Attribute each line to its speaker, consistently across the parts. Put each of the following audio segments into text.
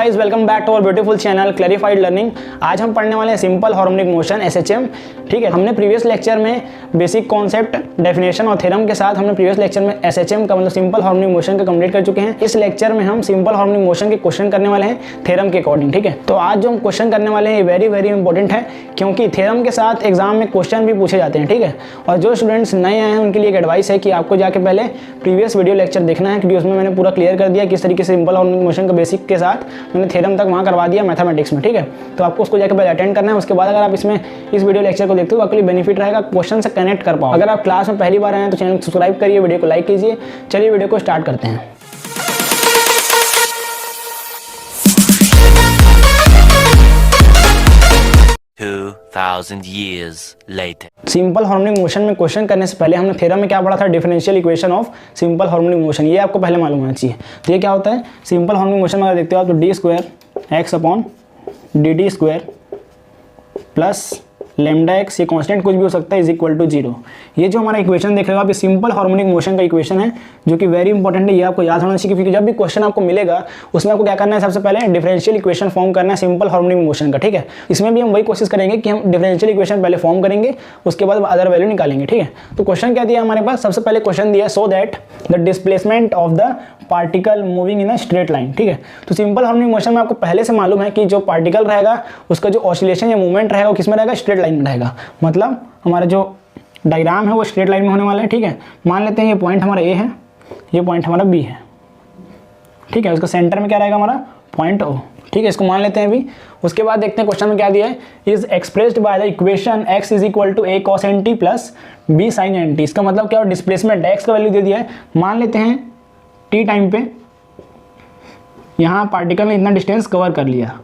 Speaker 1: Guys, welcome back to our beautiful channel clarified learning. आज हम पढ़ने वाले हैं सिंपल हार्मोनिक मोशन एसएचएम। ठीक है, हमने प्रीवियस लेक्चर में बेसिक कॉन्सेप्ट, डेफिनेशन और थ्योरम के साथ हमने प्रीवियस लेक्चर में एसएचएम का मतलब सिंपल हार्मोनिक मोशन का कंप्लीट कर चुके हैं। इस लेक्चर में हम सिंपल हार्मोनिक मोशन के क्वेश्चन करने वाले हैं थ्योरम के अकॉर्डिंग। ठीक है, तो आज जो हम क्वेश्चन करने वाले हैं ये वेरी इंपॉर्टेंट है, क्योंकि थ्योरम के साथ एग्जाम में क्वेश्चन भी पूछे जाते हैं। ठीक है, और जो स्टूडेंट्स नए आए हैं उनके लिए एक एडवाइस है कि आपको जाके पहले प्रीवियस वीडियो लेक्चर देखना है, क्योंकि उसमें मैंने पूरा क्लियर कर दिया किस तरीके से सिंपल हार्मोनिक मोशन का बेसिक के साथ मैंने थ्योरम तक वहाँ करवा दिया मैथमेटिक्स में। ठीक है, तो आपको उसको जाकर पहले अटेंड करना है। उसके बाद अगर आप इसमें इस वीडियो लेक्चर को देखते हो आपके लिए बेनिफिट रहेगा, क्वेश्चन से कनेक्ट कर पाओ। अगर आप क्लास में पहली बार आए हैं तो चैनल को सब्सक्राइब करिए, वीडियो को लाइक कीजिए। चलिए वीडियो को स्टार्ट करते हैं। सिंपल हार्मोनिक मोशन में क्वेश्चन करने से पहले हमने थ्योरम में क्या पढ़ा था, differential equation of simple harmonic motion. ये आपको पहले मालूम होना चाहिए। तो ये क्या होता है, सिंपल हार्मोनिक मोशन में अगर देखते हो आप तो D square x upon D T square plus lambda x, ये कांस्टेंट कुछ भी हो सकता है, इज इक्वल टू 0। ये जो हमारा इक्वेशन देख रहे हो आप, ये सिंपल हार्मोनिक मोशन का इक्वेशन है, जो कि वेरी इंपॉर्टेंट है। ये आपको याद होना चाहिए, क्योंकि जब भी क्वेश्चन आपको मिलेगा उसमें आपको क्या करना है, सबसे पहले डिफरेंशियल इक्वेशन फॉर्म करना है सिंपल हार्मोनिक मोशन का। ठीक है, इसमें भी हम वही कोशिश करेंगे कि हम डिफरेंशियल इक्वेशन पहले फॉर्म करेंगे, उसके बाद अदर वैल्यू निकालेंगे। ठीक है, तो क्वेश्चन क्या दिया हमारे पास, सबसे पहले क्वेश्चन दिया so that the displacement of the particle moving in a straight line. ठीक है, तो सिंपल हार्मोनिक मोशन में आपको पहले से मालूम है कि जो पार्टिकल रहेगा उसका जो ऑसिलेशन या मूवमेंट रहेगा वो किसमें रहेगा, स्ट्रेट लाइन में रहेगा। मतलब हमारा जो डायग्राम है वो स्ट्रेट लाइन में होने वाला है। ठीक है, मान लेते हैं ये पॉइंट हमारा ए है, ये पॉइंट हमारा बी है। ठीक है, उसका सेंटर में क्या रहेगा हमारा पॉइंट ओ। ठीक है, इसको मान लेते हैं अभी। उसके बाद देखते हैं क्वेश्चन में क्या दिया है, is expressed by the equation x is equal to a cos nt plus b sin nt। इसका मतलब क्या, डिस्प्लेसमेंट x का वैल्यू दे दिया है। मान लेते हैं t टाइम पे यहाँ पार्टिकल ने इतना डिस्टेंस कवर कर लिया,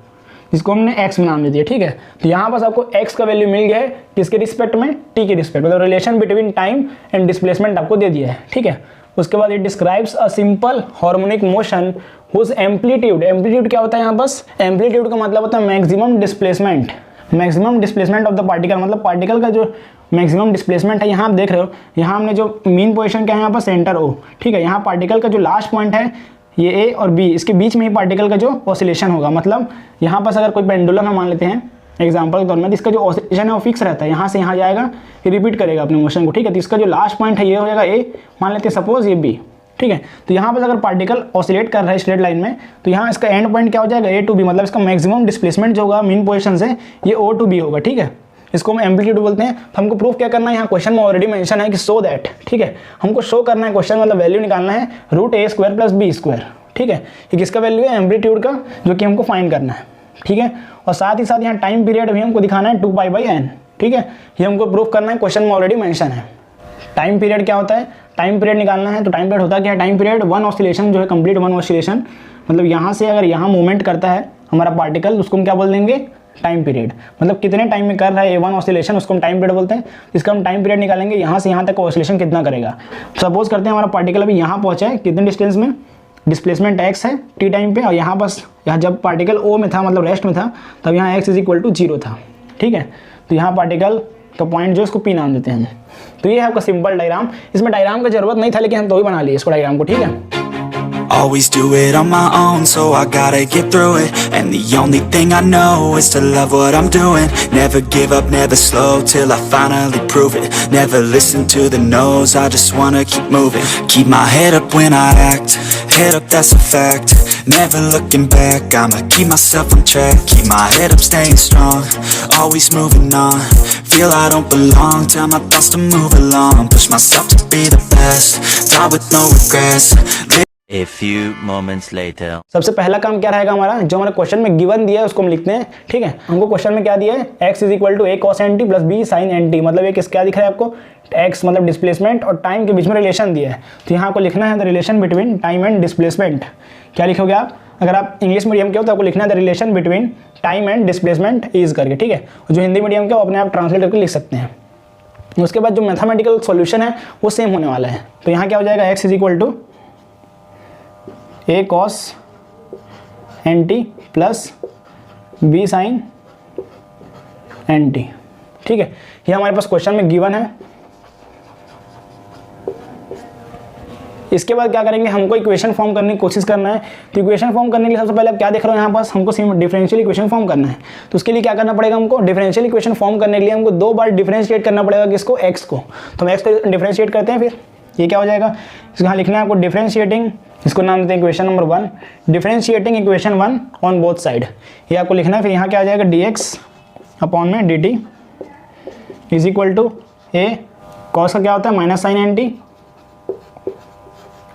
Speaker 1: जिसको हमने x में नाम दे दिया। ठीक है, तो यहाँ पास आपको x का वैल्यू मिल गया है, किसके रिस्पेक्ट में, t के रिस्पेक्ट, मतलब relation between time and displacement आपको दे दिया है। ठीक है, उसके बाद it describes a simple harmonic motion whose amplitude, amplitude क्या होता है यहाँ पास, एम्पलीट्यूड का मतलब होता है maximum displacement, maximum displacement of the particle, मतलब पार्टिकल का जो मैक्सिमम डिस्प्लेसमेंट है। यहाँ आप देख रहे हो, यहाँ हमने जो मीन पोजीशन क्या है यहाँ पर सेंटर ओ। ठीक है, यहाँ पार्टिकल का जो लास्ट पॉइंट है ये ए और बी, इसके बीच में ही पार्टिकल का जो ऑसिलेशन होगा। मतलब यहाँ पर अगर कोई पेंडुलम हम मान लेते हैं एग्जांपल के तौर में, इसका जो ऑसिलेशन है वो फिक्स रहता है, यहाँ से यहाँ जाएगा, ये रिपीट करेगा अपने मोशन को। ठीक है, तो इसका जो लास्ट पॉइंट है ये हो जाएगा ए, मान लेते हैं सपोज ये बी। ठीक है, तो यहाँ पर अगर पार्टिकल ऑसिलेट कर रहा है स्ट्रेट लाइन में, तो यहाँ इसका एंड पॉइंट क्या हो जाएगा, ए टू बी, मतलब इसका मैक्सिमम डिस्प्लेसमेंट जो होगा मीन पोजीशन से ये ओ टू बी होगा। ठीक है, इसको हम एम्पलीट्यूड बोलते हैं। तो हमको प्रूफ क्या करना है, यहाँ क्वेश्चन में ऑलरेडी मेंशन है कि सो दैट। ठीक है, हमको शो करना है, क्वेश्चन मतलब वैल्यू निकालना है root A square plus B square. ठीक है, ये किसका वैल्यू है, एम्पलीट्यूड का, जो कि हमको फाइंड करना है। ठीक है, और साथ ही साथ यहाँ टाइम पीरियड भी हमको दिखाना है 2π/n। ठीक है, ये हमको प्रूफ करना है, क्वेश्चन में ऑलरेडी मेंशन है। टाइम पीरियड क्या होता है, टाइम पीरियड निकालना है, तो टाइम पीरियड होता क्या है, टाइम पीरियड वन ऑसिलेशन जो है, कंप्लीट वन ऑसिलेशन, मतलब यहाँ से अगर यहाँ मूवमेंट करता है हमारा पार्टिकल, उसको हम क्या बोल देंगे, टाइम पीरियड। मतलब कितने टाइम में कर रहा है A1 ऑसिलेशन, उसको हम टाइम पीरियड बोलते हैं। इसका हम टाइम पीरियड निकालेंगे, यहाँ से यहाँ तक ऑसिलेशन कितना करेगा। सपोज करते हैं हमारा पार्टिकल अभी यहाँ पहुँचा है, कितने डिस्टेंस में, डिस्प्लेसमेंट x है t टाइम पे, और यहाँ बस यहाँ जब पार्टिकल O में था, मतलब रेस्ट में था, तब यहाँ x इज इक्वल टू 0 था। ठीक है, तो यहाँ पार्टिकल का पॉइंट जो इसको P नाम देते हैं। तो ये है आपका सिंपल डायग्राम। इसमें डायग्राम का जरूरत नहीं था, लेकिन हम तो ही बना लिए इसको डायग्राम को। ठीक है,
Speaker 2: Always do it on my own, so I gotta get through it. And the only thing I know is to love what I'm doing. Never give up, never slow, till I finally prove it. Never listen to the no's, I just wanna keep moving. Keep my head up when I act, head up, that's a fact. Never looking back, I'ma keep myself on track. Keep my head up, staying strong, always moving on. Feel I don't belong, tell my thoughts to move along. Push myself to be the best, die with no regrets.
Speaker 3: A few moments later.
Speaker 1: सबसे पहला काम क्या रहेगा हमारा, जो हमारे question में given दिया है उसको हम लिखते हैं। ठीक है, हमको क्वेश्चन में क्या दिया है, x is equal to a cos nt plus b sin nt, मतलब ये क्या दिख रहा है आपको, x मतलब डिस्प्लेसमेंट और टाइम के बीच में रिलेशन दिया है। तो यहाँ आपको लिखना है the relation between time and displacement. क्या लिखोगे आप, अगर आप इंग्लिश मीडियम के हो तो आपको लिखना है the relation between time and displacement is करके। ठीक है, जो हिंदी मीडियम के हो अपने आप ट्रांसलेट करके लिख सकते हैं। उसके बाद जो मैथमेटिकल सॉल्यूशन है वो सेम होने वाला है। तो यहाँ क्या हो जाएगा, x is equal to a cos nt plus b sin nt। ठीक है, ये हमारे पास क्वेश्चन में गिवन है। इसके बाद क्या करेंगे, हमको इक्वेशन फॉर्म करने की कोशिश करना है। तो इक्वेशन फॉर्म करने के लिए सबसे पहले आप क्या देख रहे हो यहाँ पास, हमको डिफरेंशियल इक्वेशन फॉर्म करना है। तो उसके लिए क्या करना पड़ेगा, हमको डिफरेंशियल इक्वेशन फॉर्म करने के लिए हमको 2 बार डिफरेंशिएट करना पड़ेगा किसको, एक्स को। तो हम एक्स को डिफरेंशिएट करते हैं, फिर ये क्या हो जाएगा, इसको यहाँ लिखना है आपको डिफरेंशिएटिंग, इसको नाम देते हैं equation number 1, differentiating equation 1 on both side, ये आपको लिखना है। फिर यहाँ क्या आ जाएगा, dx अपॉन में dt is equal to a cos का क्या होता है माइनस साइन एन टी,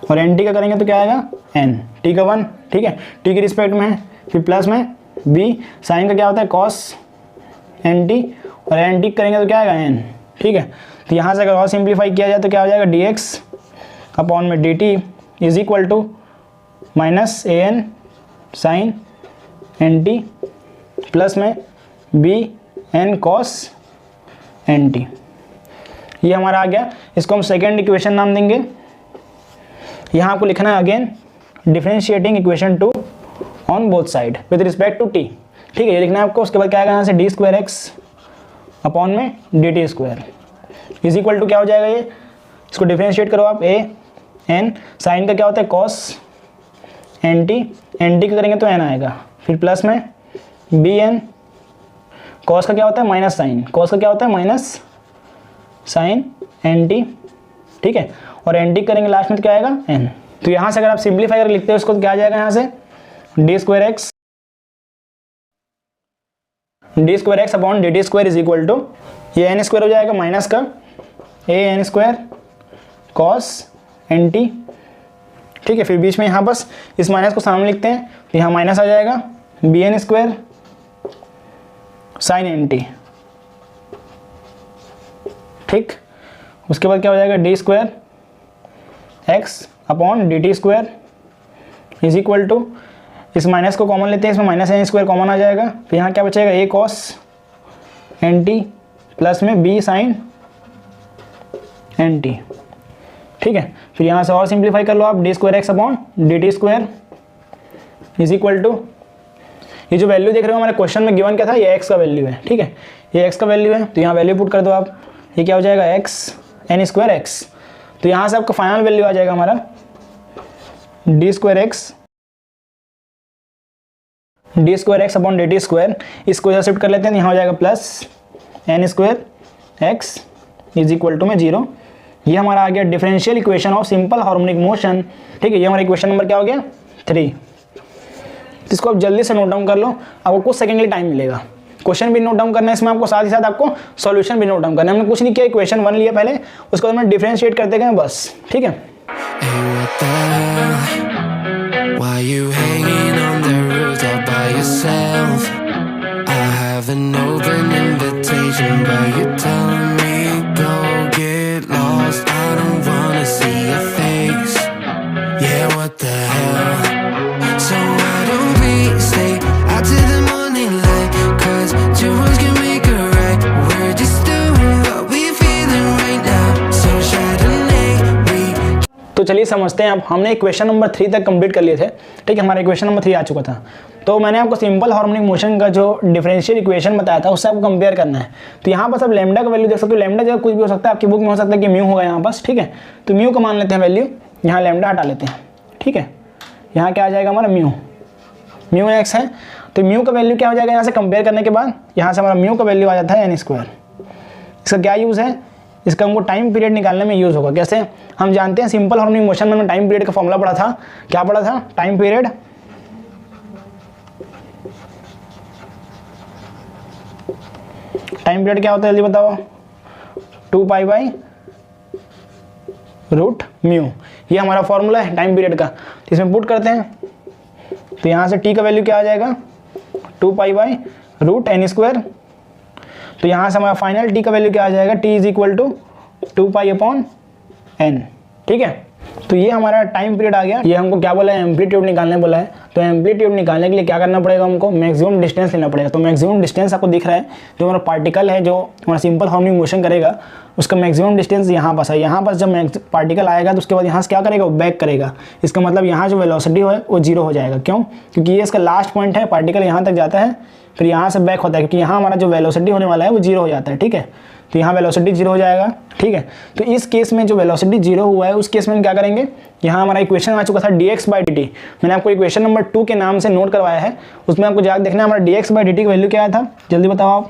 Speaker 1: और एन टी का करेंगे तो क्या आएगा n, टी का 1, ठीक है, टी के रिस्पेक्ट में है। फिर प्लस में b साइन का क्या होता है कॉस एन टी, और एन टी करेंगे तो क्या आएगा n, ठीक है। तो यहाँ से अगर और सिंप्लीफाई किया जाए तो क्या हो जाएगा, dx अपॉन में dt is equal to minus A N sine N T plus में B N cos N T, ये हमारा आ गया। इसको हम सेकेंड इक्वेशन नाम देंगे। यहाँ आपको लिखना है again differentiating equation 2 on both side with respect to t, ठीक है, ये लिखना है आपको। उसके बाद क्या आएगा यहाँ से डी स्क्वायर एक्स अपॉन में d T square is equal to क्या हो जाएगा, ये इसको डिफरेंशिएट करो आप, ए एन साइन का क्या होता है कॉस एन टी का करेंगे तो एन आएगा, फिर प्लस में बी एन कॉस का क्या होता है माइनस साइन, कॉस का क्या होता है माइनस साइन एन टी, ठीक है, और एन टी करेंगे लास्ट में तो क्या आएगा एन। तो यहाँ से अगर आप सिंप्लीफाई कर लिखते हो उसको तो क्या आ जाएगा यहाँ से D square x upon D T square is equal to, ये एन स्क्वायर हो जाएगा माइनस का A N square cos N T, ठीक है, फिर बीच में यहाँ बस इस माइनस को सामने लिखते हैं तो यहाँ माइनस आ जाएगा b n square sine N T, ठीक। उसके बाद क्या हो जाएगा d square x upon D T square is equal to, इस माइनस को कॉमन लेते हैं, इसमें माइनस एन स्क्वायर कॉमन आ जाएगा, फिर यहाँ क्या बचेगा a cos N T plus में बी साइन एन टी, ठीक है। फिर यहाँ से और सिंप्लीफाई कर लो आप, d square x upon D T square is equal to, ये जो वैल्यू देख रहे हो हमारे क्वेश्चन में गिवन क्या था, ये x का वैल्यू है, ठीक है, ये x का वैल्यू है, तो यहाँ वैल्यू पुट कर दो आप, ये क्या हो जाएगा x एन स्क्वायर एक्स, तो यहाँ से आपका फाइनल वैल्यू आ जाएगा हमारा d square x upon D T square, इसको इधर शिफ्ट कर लेते हैं, यहाँ हो जाएगा plus N square x is equal to में 0। ये हमारा आ गया differential equation of simple harmonic motion, ठीक है, ये हमारा इक्वेशन नंबर क्या हो गया 3। इसको आप जल्दी से नोट डाउन कर लो, आपको कुछ सेकंड के लिए टाइम मिलेगा। क्वेश्चन भी नोट डाउन करना है इसमें आपको, साथ ही साथ आपको सॉल्यूशन भी नोट डाउन करना है। हमने कुछ नहीं किया, इक्वेशन 1 लिया पहले, उसको हमने डिफरेंशिएट करते गए बस, ठीक है। तो चलिए समझते हैं। अब हमने इक्वेशन नंबर 3 तक कंप्लीट कर लिए थे, ठीक है, हमारा इक्वेशन नंबर 3 आ चुका था। तो मैंने आपको सिंपल हार्मोनिक मोशन का जो डिफरेंशियल इक्वेशन बताया था उससे आपको कंपेयर करना है। तो यहाँ पर सब लैम्डा का वैल्यू देख सकते हो, लैम्डा जगह कुछ भी हो सकता है, आपकी बुक में हो सकता है कि म्यू होगा यहाँ पास, ठीक है। तो म्यू का मान लेते हैं वैल्यू, यहाँ लैम्डा हटा लेते हैं, ठीक है। यहाँ क्या आ जाएगा हमारा म्यू एक्स है, तो म्यू का वैल्यू क्या हो जाएगा यहाँ से कंपेयर करने के बाद, यहाँ से हमारा म्यू का वैल्यू आ जाता है एन स्क्वायर। इसका क्या यूज़ है, इसका हमको टाइम पीरियड निकालने में यूज़ होगा। कैसे, हम जानते हैं सिंपल हार्मोनिक मोशन में हमने टाइम पीरियड का फॉर्मूला पढ़ा था, क्या पढ़ा था, टाइम पीरियड क्या होता है जल्दी बताओ, 2 पाई बाई रूट म्यू, ये हमारा फॉर्मूला है टाइम पीरियड का। इसमें पुट करते हैं तो यहाँ से टी का वैल्यू क्या आ जाएगा 2 pi by root n square, तो यहाँ से हमारा फाइनल टी का वैल्यू क्या आ जाएगा, t is equal to 2 pi upon n, ठीक है। तो ये हमारा टाइम पीरियड आ गया। ये हमको क्या बोला है, एम्पलीट्यूड निकालने बोला है। तो एम्पलीट्यूड निकालने के लिए क्या करना पड़ेगा हमको, मैक्सिमम डिस्टेंस लेना पड़ेगा। तो मैक्सिमम डिस्टेंस आपको दिख रहा है, जो हमारा पार्टिकल है जो हमारा सिंपल हार्मोनिक मोशन करेगा उसका मैक्सिमम डिस्टेंस यहाँ पास है। यहाँ पास जब पार्टिकल आएगा तो उसके बाद यहाँ से क्या करेगा, वो बैक करेगा। इसका मतलब यहाँ जो वेलोसिटी है वो जीरो हो जाएगा। क्यों? क्योंकि ये इसका लास्ट पॉइंट है, पार्टिकल यहाँ तक जाता है फिर यहाँ से बैक होता है, क्योंकि यहाँ हमारा जो वेलोसिटी होने वाला है वो जीरो हो जाता है। ठीक है, तो यहाँ वेलोसिटी जीरो हो जाएगा। ठीक है, तो इस केस में जो वेलोसिटी जीरो हुआ है उस केस में हम क्या करेंगे, यहाँ हमारा इक्वेशन आ चुका था dx/dt। मैंने आपको इक्वेशन नंबर 2 के नाम से नोट करवाया है, उसमें आपको जाकर देखना है हमारा dx/dt की वैल्यू क्या आया था, जल्दी बताओ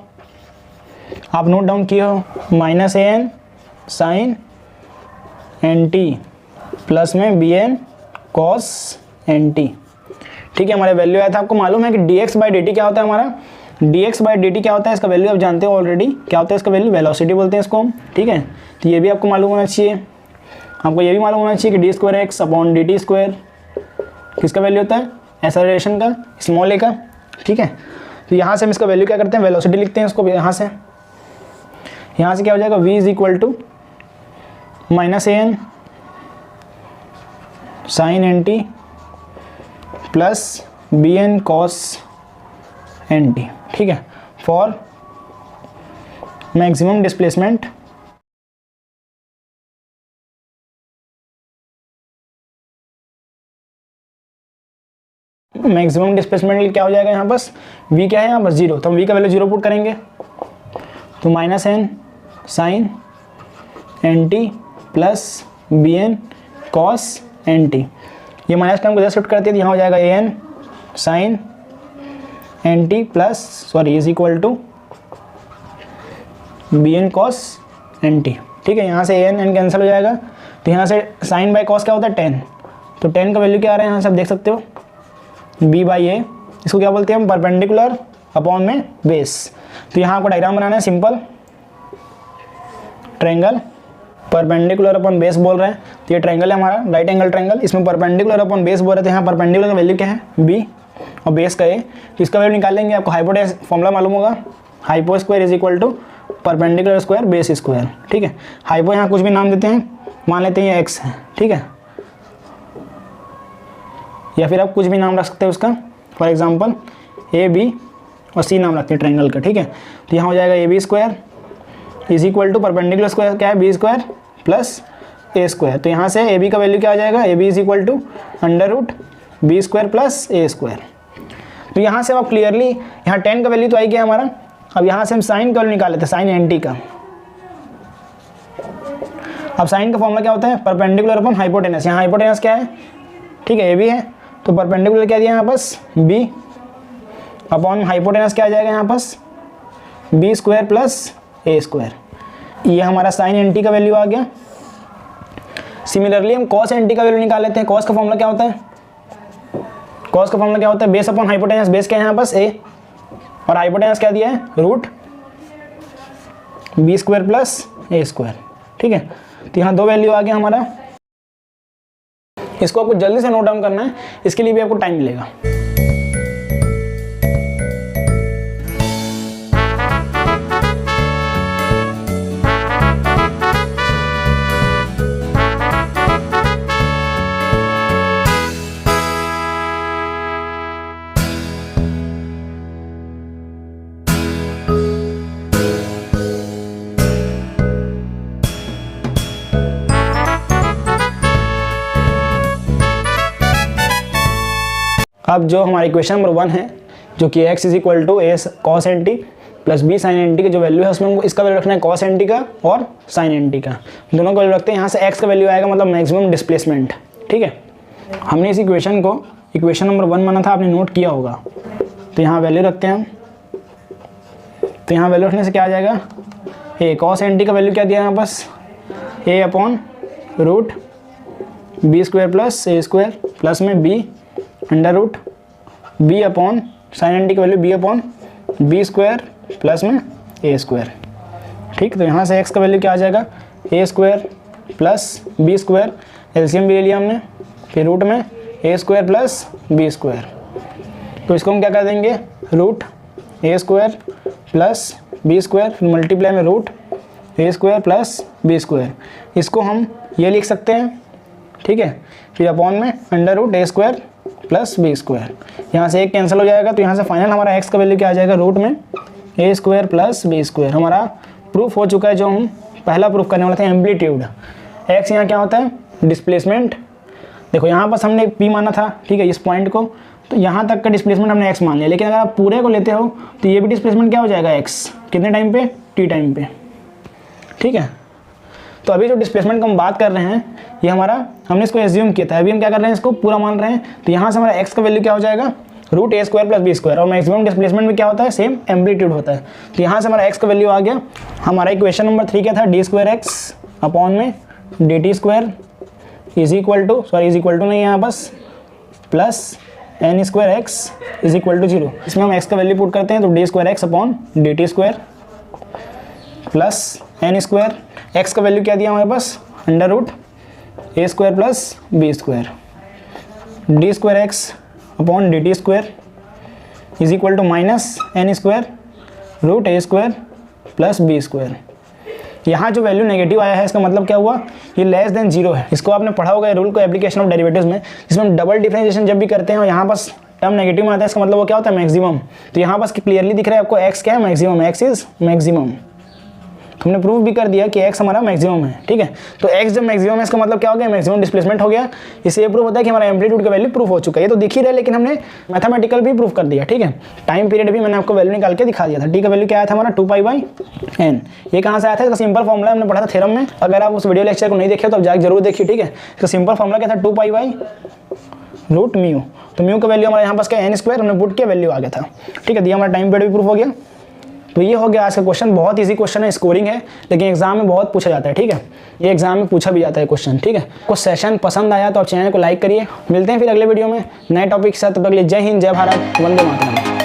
Speaker 1: आप नोट डाउन किए हो, -an sin nt प्लस में bn cos nt। ठीक है, हमारे वैल्यू आया था। आपको मालूम है कि dx/dt क्या होता है, हमारा dx/dt क्या होता है, इसका वैल्यू आप जानते हो ऑलरेडी, क्या होता है इसका वैल्यू, वेलोसिटी बोलते हैं इसको हम। ठीक है, तो ये भी आपको मालूम होना चाहिए। आपको ये भी मालूम होना चाहिए कि d2x/dt² किसका वैल्यू होता है, एक्सेलरेशन का, स्मॉल ए का। ठीक है, तो यहाँ से हम इसका वैल्यू क्या करते हैं, वेलोसिटी लिखते हैं इसको। यहाँ से क्या हो जाएगा, v = -an sin nt plus bn cos nt। ठीक है, फॉर मैक्सिमम डिस्प्लेसमेंट क्या हो जाएगा, यहाँ बस v क्या है, यहाँ बस 0, तो हम v का वैल्यू 0 पुट करेंगे। तो -n sin nt plus bn cos nt, ये माइनस टर्म को जस्ट शिफ्ट करते हैं तो यहाँ हो जाएगा an sin nt plus is equal to bn cos nt। ठीक है, यहाँ से an कैंसिल हो जाएगा, तो यहाँ से साइन बाई कॉस क्या होता है, 10। तो 10 का वैल्यू क्या आ रहा है, यहाँ से आप देख सकते हो b/a, इसको क्या बोलते हैं हम, परपेंडिकुलर अपॉन में बेस। तो यहाँ आपको डायग्राम बनाना है, simple triangle perpendicular upon base बोल रहे हैं। तो ये ट्रायंगल है हमारा, राइट एंगल ट्रायंगल, इसमें परपेंडिकुलर अपॉन बेस बोल रहे थे। यहाँ परपेंडिकुलर का वैल्यू क्या है, b और बेस का a, तो इसका वैल्यू निकालेंगे। आपको हाइपोटेनस फॉर्मूला मालूम होगा, hypo square is equal to perpendicular square base square. ठीक है, हाइपो यहाँ कुछ भी नाम देते हैं, मान लेते हैं ये x है। ठीक है, या फिर आप कुछ भी नाम रख सकते हैं उसका, फॉर एग्जाम्पल a b और c नाम रखते हैं ट्रायंगल का। ठीक है, तो यहाँ हो जाएगा ab² is equal to perpendicular square क्या है, b² प्लस a²। तो यहाँ से ab का वैल्यू क्या आ जाएगा, ab is equal to √b² plus a²। तो यहाँ से आप क्लियरली, यहाँ 10 का वैल्यू तो आई गया हमारा। अब यहाँ से हम साइन का वैल्यू निकाल लेते हैं, साइन nt का। अब साइन का फॉर्मूला क्या होता है, परपेंडिकुलर अपॉन हाइपोटेनस। यहाँ हाइपोटेनस क्या है, ठीक है, ab है, तो परपेंडिकुलर क्या दिया यहाँ पास, b अपॉन हाइपोटेनस क्या आ जाएगा यहाँ पास, b² प्लस a²। ये हमारा साइन nt का वैल्यू आ गया। सिमिलरली हम cos nt का वैल्यू निकाल लेते हैं। cos का फॉर्मूला क्या होता है, cos का फॉर्मूला क्या होता है, बेस अपॉन हाइपोटेनस। बेस क्या है यहाँ पास a, और हाइपोटेनस क्या दिया है, √b² प्लस a²। ठीक है, तो यहाँ दो वैल्यू आ गया हमारा। इसको आपको जल्दी से नोट डाउन करना है, इसके लिए भी आपको टाइम मिलेगा। अब जो हमारी इक्वेशन नंबर 1 है, जो कि x is equal to a cos nt plus b sin nt की जो वैल्यू है, उसमें हमको इसका वैल्यू रखना है cos nt का और sin nt का, दोनों का वैल्यू रखते हैं। यहाँ से x का वैल्यू आएगा मतलब मैक्सिमम डिस्प्लेसमेंट। ठीक है, हमने इस इक्वेशन को इक्वेशन नंबर 1 माना था, आपने नोट किया होगा। तो यहाँ वैल्यू रखते हैं हम, तो यहाँ वैल्यू रखने से क्या आ जाएगा, a cos nt का वैल्यू क्या दिया है यहाँ पास, a upon √b² plus a² plus में b √b upon sine nt की value b upon b² plus में a²। ठीक, तो यहाँ से x का वैल्यू क्या आ जाएगा, a² प्लस b², एलसीएम भी ले लिया हमने, फिर रूट में a² प्लस b²। तो इसको हम क्या कर देंगे, √a² प्लस b², फिर मल्टीप्लाई में √a² प्लस b²। इसको हम ये लिख सकते हैं। ठीक है, फिर अपॉन में √a² प्लस बी स्क्वायर। यहाँ से एक कैंसिल हो जाएगा, तो यहाँ से फाइनल हमारा x का वैल्यू क्या आ जाएगा, रूट में ए स्क्वायर प्लस बी स्क्वायर। हमारा प्रूफ हो चुका है, जो हम पहला प्रूफ करने वाले थे, एम्पलीट्यूड। x यहाँ क्या होता है, डिस्प्लेसमेंट। देखो यहाँ बस हमने p माना था, ठीक है, इस पॉइंट को, तो यहाँ तक का डिस्प्लेसमेंट हमने x मान लिया। लेकिन अगर आप पूरे को लेते हो तो ये भी डिस्प्लेसमेंट क्या हो जाएगा, x कितने टाइम पे, t टाइम पे, ठीक है। तो अभी जो डिस्प्लेसमेंट की हम बात कर रहे हैं, ये हमारा हमने इसको एज्यूम किया था, अभी हम क्या कर रहे हैं, इसको पूरा मान रहे हैं। तो यहाँ से हमारा x का वैल्यू क्या हो जाएगा, root A square plus B square. और मैक्सिमम डिस्प्लेसमेंट में क्या होता है, सेम एम्पलीट्यूड होता है। तो यहाँ से हमारा x का वैल्यू आ गया। हमारा इक्वेशन नंबर 3 क्या था, डी स्क्वायर एक्स अपॉन में d T square is equal to नहीं यहाँ बस, plus N square x is equal to 0। इसमें हम x का वैल्यू पुट करते हैं, तो D square x upon D T square plus N square, X का वैल्यू क्या दिया हमारे पास, under root A square plus B square, D square x upon D T square is equal to minus N square root A square plus B square. यहाँ जो value negative आया है, इसका मतलब क्या हुआ, ये लेस देन 0 है। इसको आपने पढ़ा होगा रूल को एप्लीकेशन ऑफ डेरिवेटिव्स में, जिसमें हम डबल डिफरेंशिएशन जब भी करते हैं और यहाँ बस टर्म नेगेटिव में आता है, इसका मतलब वो क्या होता है, मैक्सिमम। तो यहाँ बस क्लियरली दिख रहा है आपको x क्या है, मैक्सिमम, x इज मैक्सिमम। हमने प्रूव भी कर दिया कि x हमारा मैक्सिमम है, ठीक है। तो x जब मैक्सिमम है, इसका मतलब क्या हो गया, मैक्सिमम डिस्प्लेसमेंट हो गया। इससे ये प्रूव होता है कि हमारा एम्पलीट्यूड का वैल्यू प्रूफ हो चुका है। ये तो दिख ही रहा है, लेकिन हमने मैथमेटिकल भी प्रूफ कर दिया, ठीक है। टाइम पीरियड भी मैंने आपको वैल्यू निकाल के दिखा दिया था। t का वैल्यू क्या आया था हमारा, 2π/n। ये कहाँ से आया था, इसका सिंपल फॉर्मूला हमने पढ़ा था थ्योरम में। अगर आप उस वीडियो लेक्चर को नहीं देखे तो आप जाकर जरूर देखिए, ठीक है। इसका सिंपल फॉर्मूला क्या था, 2π/√μ। तो म्यू का वैल्यू हमारे यहाँ पास क्या, n स्क्वायर, हमने पुट किया, वैल्यू आ गया था, ठीक है। दिया हमारा टाइम पीरियड भी प्रूफ हो गया। तो ये हो गया आज का क्वेश्चन। बहुत इजी क्वेश्चन है, स्कोरिंग है, लेकिन एग्जाम में बहुत पूछा जाता है, ठीक है। ये एग्जाम में पूछा भी जाता है क्वेश्चन, ठीक है। कुछ सेशन पसंद आया तो आप चैनल को लाइक करिए। मिलते हैं फिर अगले वीडियो में नए टॉपिक के साथ। तब तक के लिए जय हिंद, जय भारत, वंदे मातरम।